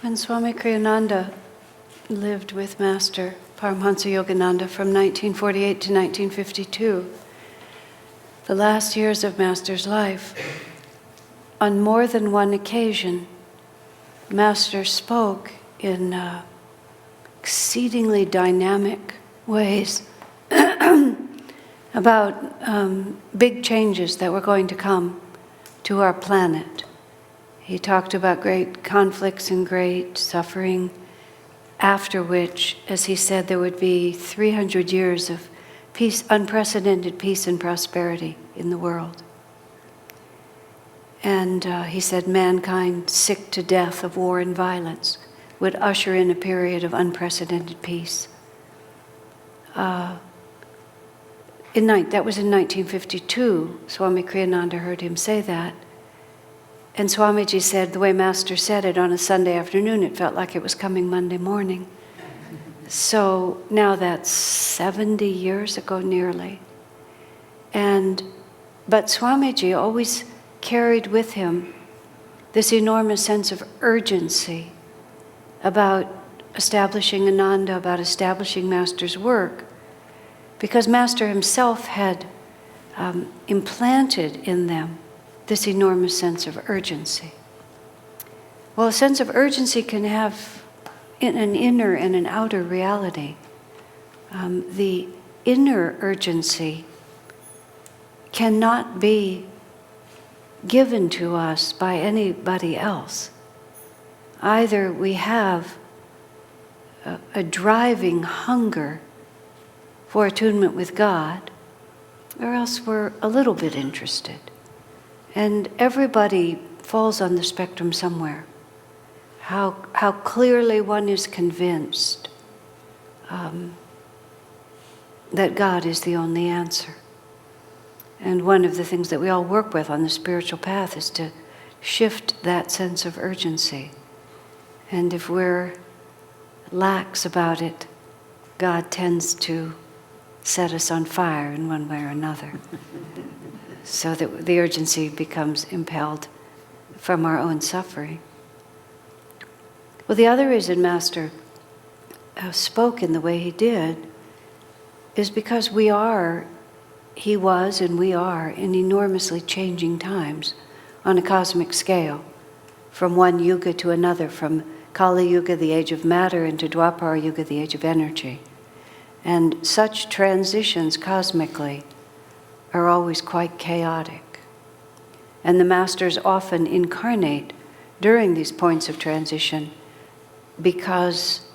When Swami Kriyananda lived with Master Paramhansa Yogananda from 1948 to 1952, the last years of Master's life, on more than one occasion, Master spoke in exceedingly dynamic ways about big changes that were going to come to our planet. He talked about great conflicts and great suffering, after which, as he said, there would be 300 years of peace, unprecedented peace and prosperity in the world. And he said mankind, sick to death of war and violence, would usher in a period of unprecedented peace. That was in 1952. Swami Kriyananda heard him say that. And Swamiji said, the way Master said it on a Sunday afternoon, it felt like it was coming Monday morning. So now that's 70 years ago nearly. But Swamiji always carried with him this enormous sense of urgency about establishing Ananda, about establishing Master's work, because Master himself had implanted in them this enormous sense of urgency. Well, a sense of urgency can have an inner and an outer reality. The inner urgency cannot be given to us by anybody else. Either we have a driving hunger for attunement with God, or else we're a little bit interested. And everybody falls on the spectrum somewhere. How clearly one is convinced that God is the only answer. And one of the things that we all work with on the spiritual path is to shift that sense of urgency. And if we're lax about it, God tends to set us on fire in one way or another, so that the urgency becomes impelled from our own suffering. Well, the other reason Master spoke in the way he did is because he was and we are in enormously changing times on a cosmic scale, from one yuga to another, from Kali Yuga, the age of matter, into Dwapara Yuga, the age of energy. And such transitions cosmically are always quite chaotic. And the Masters often incarnate during these points of transition because,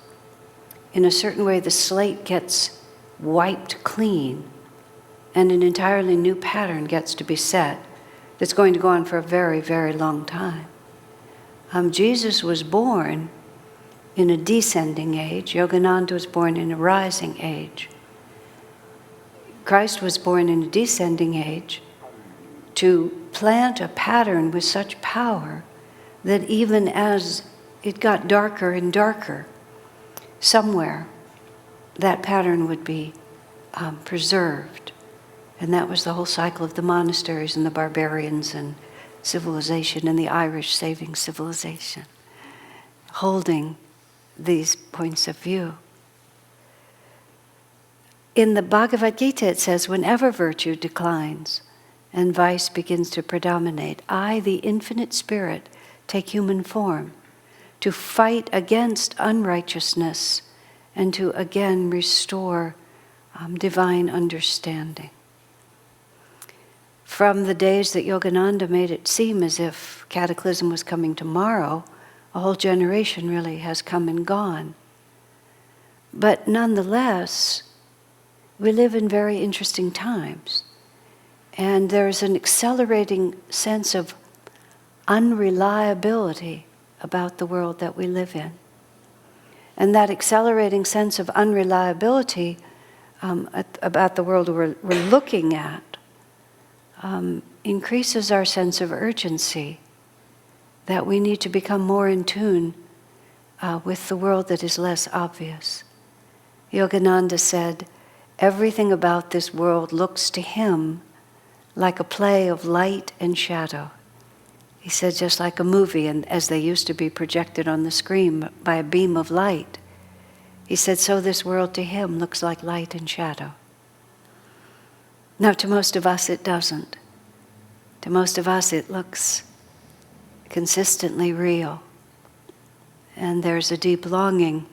in a certain way, the slate gets wiped clean and an entirely new pattern gets to be set that's going to go on for a very, very long time. Jesus was born in a descending age. Yogananda was born in a rising age. Christ was born in a descending age to plant a pattern with such power that even as it got darker and darker, somewhere that pattern would be preserved. And that was the whole cycle of the monasteries and the barbarians and civilization and the Irish saving civilization, holding these points of view. In the Bhagavad Gita it says, whenever virtue declines and vice begins to predominate, I, the infinite spirit, take human form to fight against unrighteousness and to again restore divine understanding. From the days that Yogananda made it seem as if cataclysm was coming tomorrow, a whole generation really has come and gone. But nonetheless, we live in very interesting times. And there's an accelerating sense of unreliability about the world that we live in. And that accelerating sense of unreliability about the world we're looking at increases our sense of urgency, that we need to become more in tune with the world that is less obvious. Yogananda said, everything about this world looks to him like a play of light and shadow. He said, just like a movie, and as they used to be projected on the screen by a beam of light, he said, so this world to him looks like light and shadow. Now, to most of us, it doesn't. To most of us, it looks consistently real. And there's a deep longing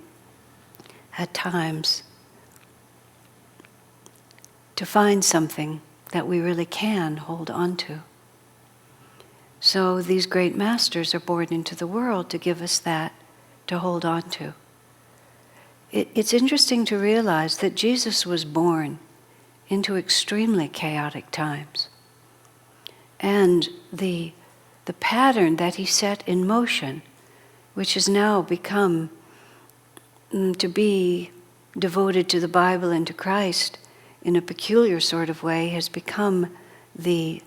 at times to find something that we really can hold on to. So these great masters are born into the world to give us that to hold on to. It's interesting to realize that Jesus was born into extremely chaotic times. And the pattern that he set in motion, which has now become to be devoted to the Bible and to Christ in a peculiar sort of way, has become the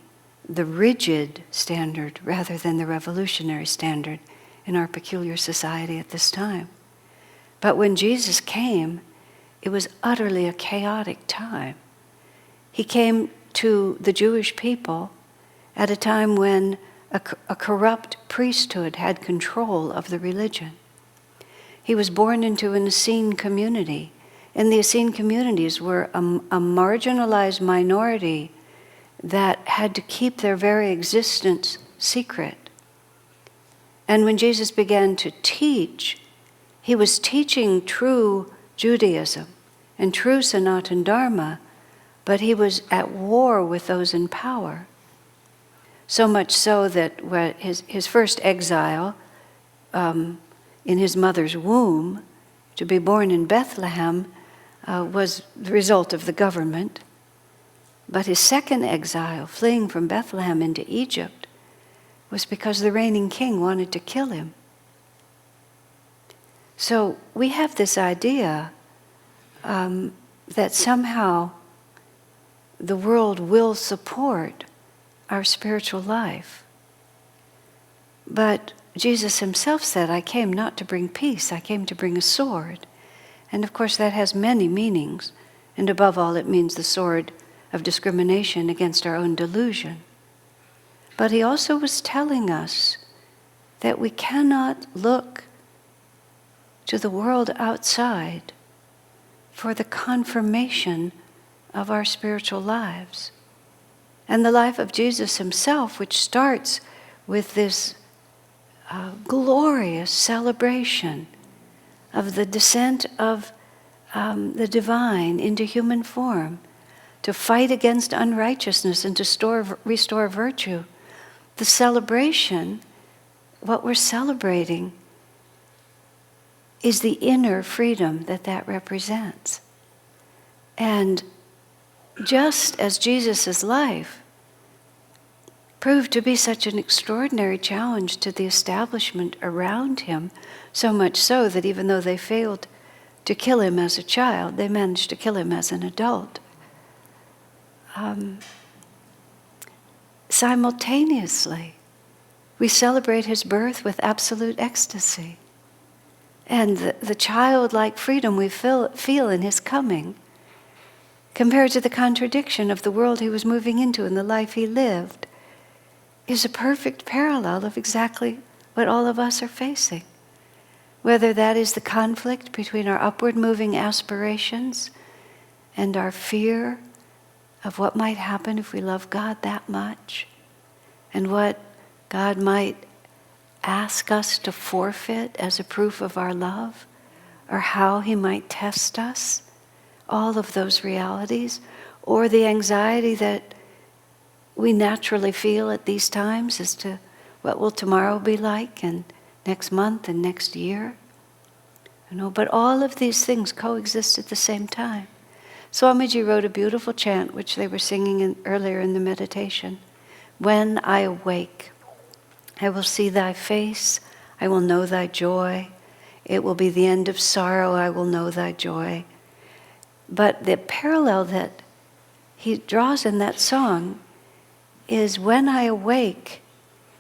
rigid standard rather than the revolutionary standard in our peculiar society at this time. But when Jesus came, it was utterly a chaotic time. He came to the Jewish people at a time when a corrupt priesthood had control of the religion. He was born into an Essene community, and the Essene communities were a marginalized minority that had to keep their very existence secret. And when Jesus began to teach, he was teaching true Judaism and true Sanatana Dharma, but he was at war with those in power. So much so that his first exile in his mother's womb, to be born in Bethlehem, was the result of the government. But his second exile, fleeing from Bethlehem into Egypt, was because the reigning king wanted to kill him. So we have this idea that somehow the world will support our spiritual life. But Jesus himself said, I came not to bring peace, I came to bring a sword. And of course that has many meanings, and above all it means the sword of discrimination against our own delusion. But he also was telling us that we cannot look to the world outside for the confirmation of our spiritual lives. And the life of Jesus himself, which starts with this glorious celebration of the descent of the divine into human form, to fight against unrighteousness and to restore virtue. The celebration, what we're celebrating, is the inner freedom that represents. And just as Jesus' life proved to be such an extraordinary challenge to the establishment around him, so much so that even though they failed to kill him as a child, they managed to kill him as an adult. Simultaneously, we celebrate his birth with absolute ecstasy. And the childlike freedom we feel in his coming, compared to the contradiction of the world he was moving into and the life he lived, is a perfect parallel of exactly what all of us are facing. Whether that is the conflict between our upward moving aspirations and our fear of what might happen if we love God that much, and what God might ask us to forfeit as a proof of our love, or how he might test us, all of those realities, or the anxiety that we naturally feel at these times as to what will tomorrow be like, and next month and next year. But all of these things coexist at the same time. Swamiji wrote a beautiful chant which they were singing earlier in the meditation. When I awake, I will see thy face, I will know thy joy. It will be the end of sorrow, I will know thy joy. But the parallel that he draws in that song is when I awake,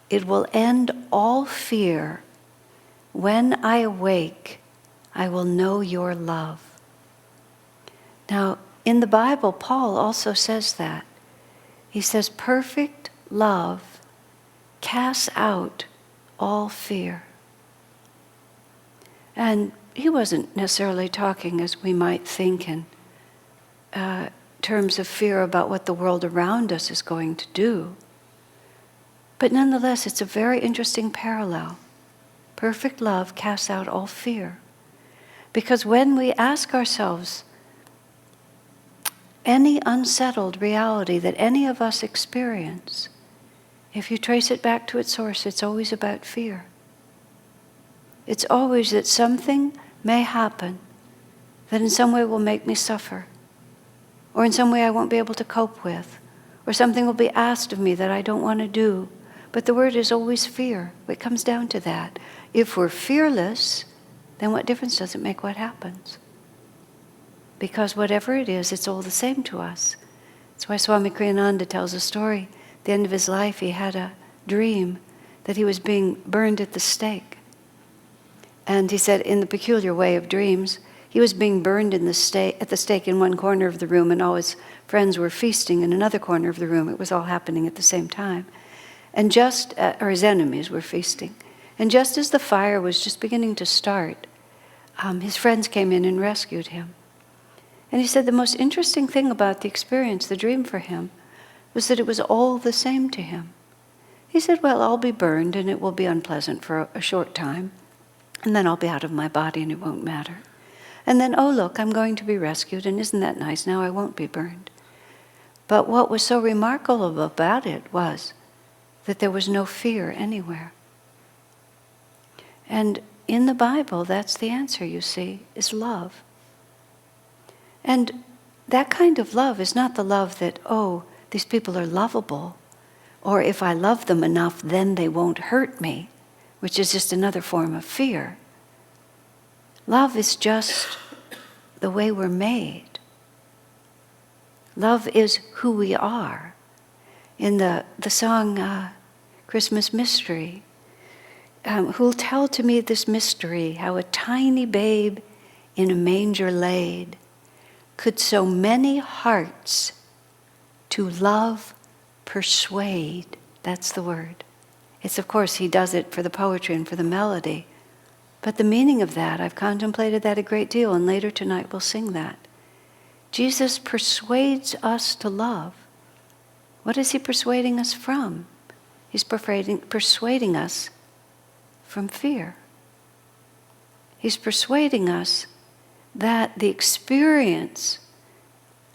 it will end all fear. When I awake, I will know your love. Now, in the Bible, Paul also says that. He says, perfect love casts out all fear. And he wasn't necessarily talking as we might think in terms of fear about what the world around us is going to do. But nonetheless, it's a very interesting parallel. Perfect love casts out all fear. Because when we ask ourselves, any unsettled reality that any of us experience, if you trace it back to its source, it's always about fear. It's always that something may happen that in some way will make me suffer, or in some way I won't be able to cope with, or something will be asked of me that I don't want to do. But the word is always fear. It comes down to that. If we're fearless, then what difference does it make what happens? Because whatever it is, it's all the same to us. That's why Swami Kriyananda tells a story. At the end of his life, he had a dream that he was being burned at the stake. And he said, in the peculiar way of dreams, he was being burned at the stake in one corner of the room, and all his friends were feasting in another corner of the room. It was all happening at the same time. And or his enemies were feasting. And just as the fire was just beginning to start, his friends came in and rescued him. And he said the most interesting thing about the experience, the dream for him, was that it was all the same to him. He said, well, I'll be burned and it will be unpleasant for a short time. And then I'll be out of my body and it won't matter. And then, oh look, I'm going to be rescued, and isn't that nice? Now I won't be burned. But what was so remarkable about it was that there was no fear anywhere. And in the Bible, that's the answer, you see, is love. And that kind of love is not the love that, oh, these people are lovable, or if I love them enough, then they won't hurt me, which is just another form of fear. Love is just the way we're made. Love is who we are. In the song Christmas Mystery, who'll tell to me this mystery, how a tiny babe in a manger laid could so many hearts to love persuade. That's the word. It's, of course, he does it for the poetry and for the melody. But the meaning of that, I've contemplated that a great deal, and later tonight we'll sing that. Jesus persuades us to love. What is he persuading us from? He's persuading us from fear. He's persuading us that the experience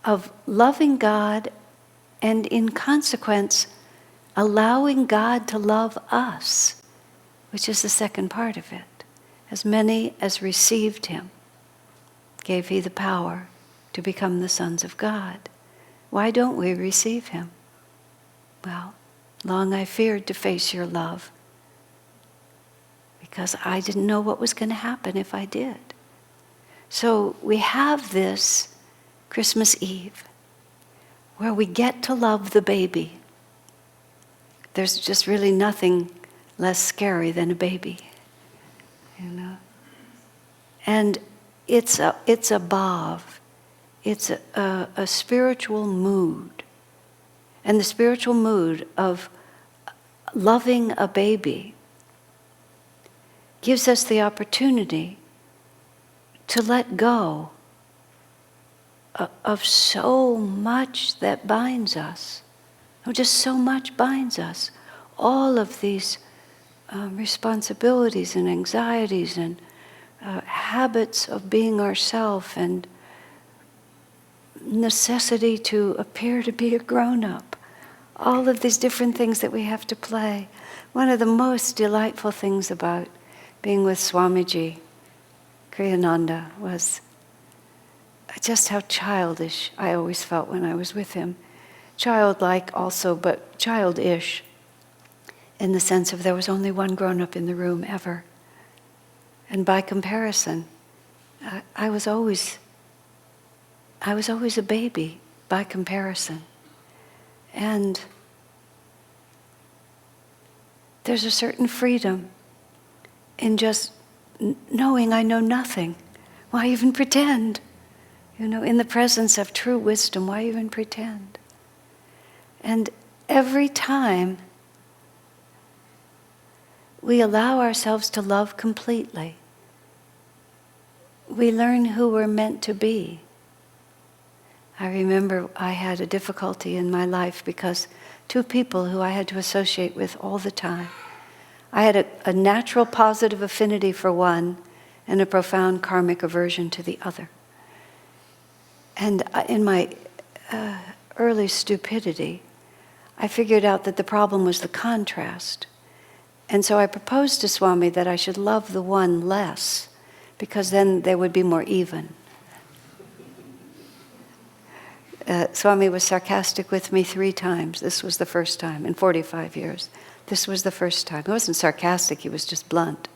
of loving God and in consequence allowing God to love us, which is the second part of it. As many as received him, gave he the power to become the sons of God. Why don't we receive him? Well, long I feared to face your love, because I didn't know what was going to happen if I did. So we have this Christmas Eve where we get to love the baby. There's just really nothing less scary than a baby, you know. And it's a bhav. It's a spiritual mood. And the spiritual mood of loving a baby gives us the opportunity to let go of so much that binds us. Just so much binds us. All of these responsibilities and anxieties and habits of being ourself and necessity to appear to be a grown-up. All of these different things that we have to play. One of the most delightful things about being with Swamiji Kriyananda was just how childish I always felt when I was with him. Childlike also, but childish in the sense of there was only one grown-up in the room ever. And by comparison, I was always a baby by comparison. And there's a certain freedom in just knowing I know nothing. Why even pretend? You know, in the presence of true wisdom, why even pretend? And every time we allow ourselves to love completely. We learn who we're meant to be. I remember I had a difficulty in my life because two people who I had to associate with all the time. I had a natural positive affinity for one and a profound karmic aversion to the other. And in my early stupidity, I figured out that the problem was the contrast. And so I proposed to Swami that I should love the one less, because then they would be more even. Swami was sarcastic with me 3 times. This was the first time in 45 years. This was the first time. He wasn't sarcastic, he was just blunt.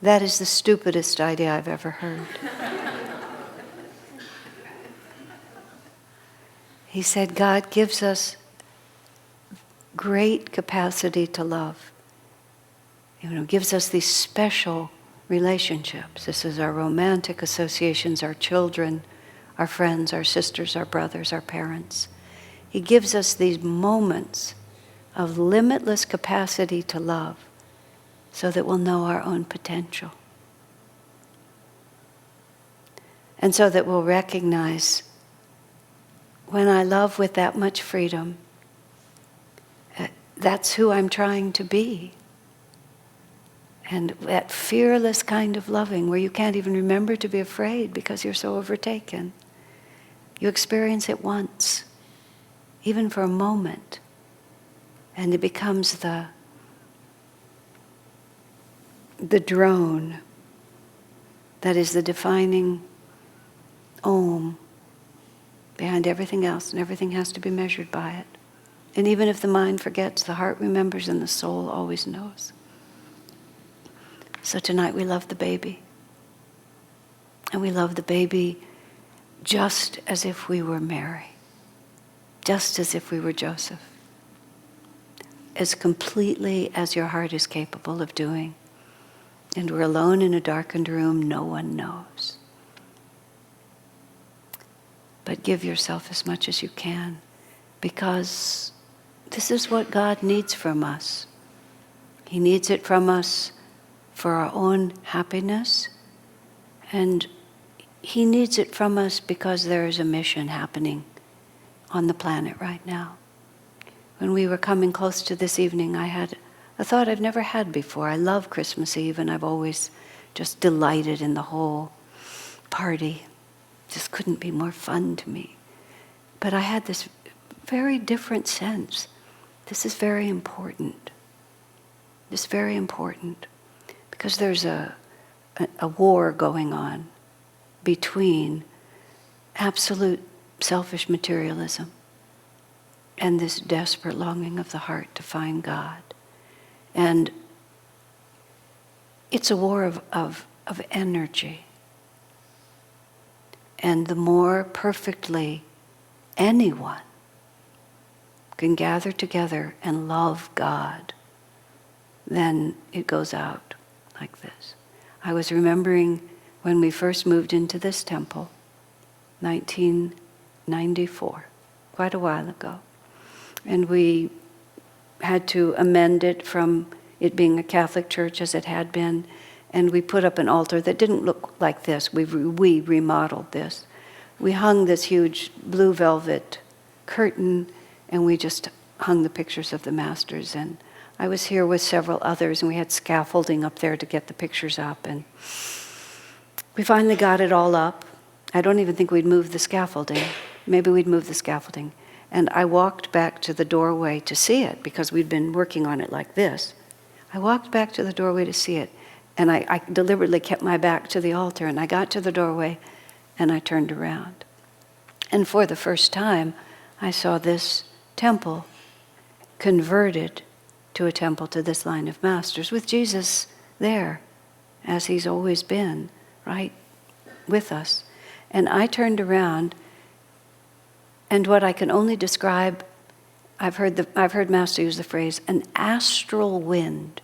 That is the stupidest idea I've ever heard. He said, God gives us great capacity to love. Gives us these special relationships. This is our romantic associations, our children, our friends, our sisters, our brothers, our parents. He gives us these moments of limitless capacity to love so that we'll know our own potential. And so that we'll recognize, when I love with that much freedom, that's who I'm trying to be. And that fearless kind of loving where you can't even remember to be afraid because you're so overtaken. You experience it once, even for a moment, and it becomes the drone that is the defining Om behind everything else, and everything has to be measured by it. And even if the mind forgets, the heart remembers and the soul always knows. So tonight we love the baby. And we love the baby just as if we were Mary, just as if we were Joseph, as completely as your heart is capable of doing. And we're alone in a darkened room, no one knows. But give yourself as much as you can, because this is what God needs from us. He needs it from us for our own happiness, and He needs it from us because there is a mission happening on the planet right now. When we were coming close to this evening, I had a thought I've never had before. I love Christmas Eve, and I've always just delighted in the whole party. Just couldn't be more fun to me. But I had this very different sense. This is very important. This is very important. Because there's a war going on between absolute selfish materialism and this desperate longing of the heart to find God. And it's a war of energy. And the more perfectly anyone can gather together and love God, then it goes out like this. I was remembering when we first moved into this temple, 1994, quite a while ago. And we had to amend it from it being a Catholic church as it had been, and we put up an altar that didn't look like this. We remodeled this. We hung this huge blue velvet curtain, and we just hung the pictures of the masters. And I was here with several others, and we had scaffolding up there to get the pictures up. And we finally got it all up. I don't even think we'd moved the scaffolding. Maybe we'd moved the scaffolding. And I walked back to the doorway to see it, because we'd been working on it like this. I walked back to the doorway to see it, and I deliberately kept my back to the altar, and I got to the doorway, and I turned around. And for the first time, I saw this temple converted to a temple to this line of masters, with Jesus there, as He's always been, right with us. And I turned around, and what I can only describe, I've heard Master use the phrase, an astral wind,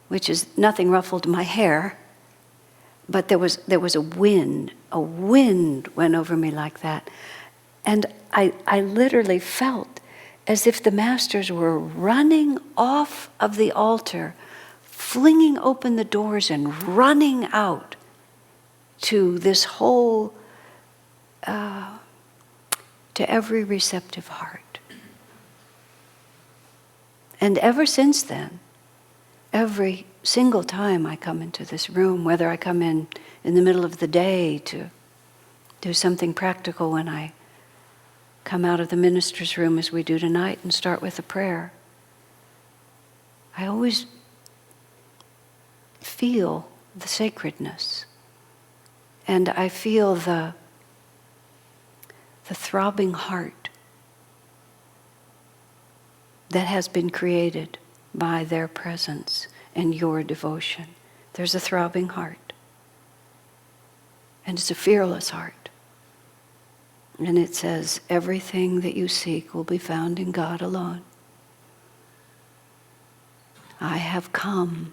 which is nothing ruffled my hair, but there was a wind went over me like that. And I literally felt as if the masters were running off of the altar flinging open the doors and running out to this whole, to every receptive heart. And ever since then, every single time I come into this room, whether I come in the middle of the day to do something practical when I come out of the minister's room as we do tonight and start with a prayer, I always feel the sacredness. And I feel the throbbing heart that has been created by their presence and your devotion. There's a throbbing heart. And it's a fearless heart. And it says, everything that you seek will be found in God alone. I have come.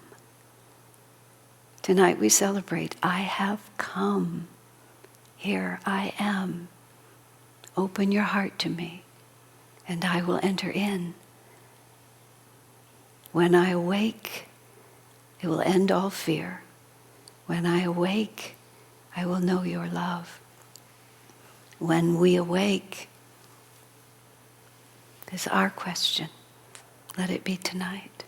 Tonight we celebrate, I have come. Here I am. Open your heart to me, and I will enter in. When I awake, it will end all fear. When I awake, I will know your love. When we awake, is our question. Let it be tonight.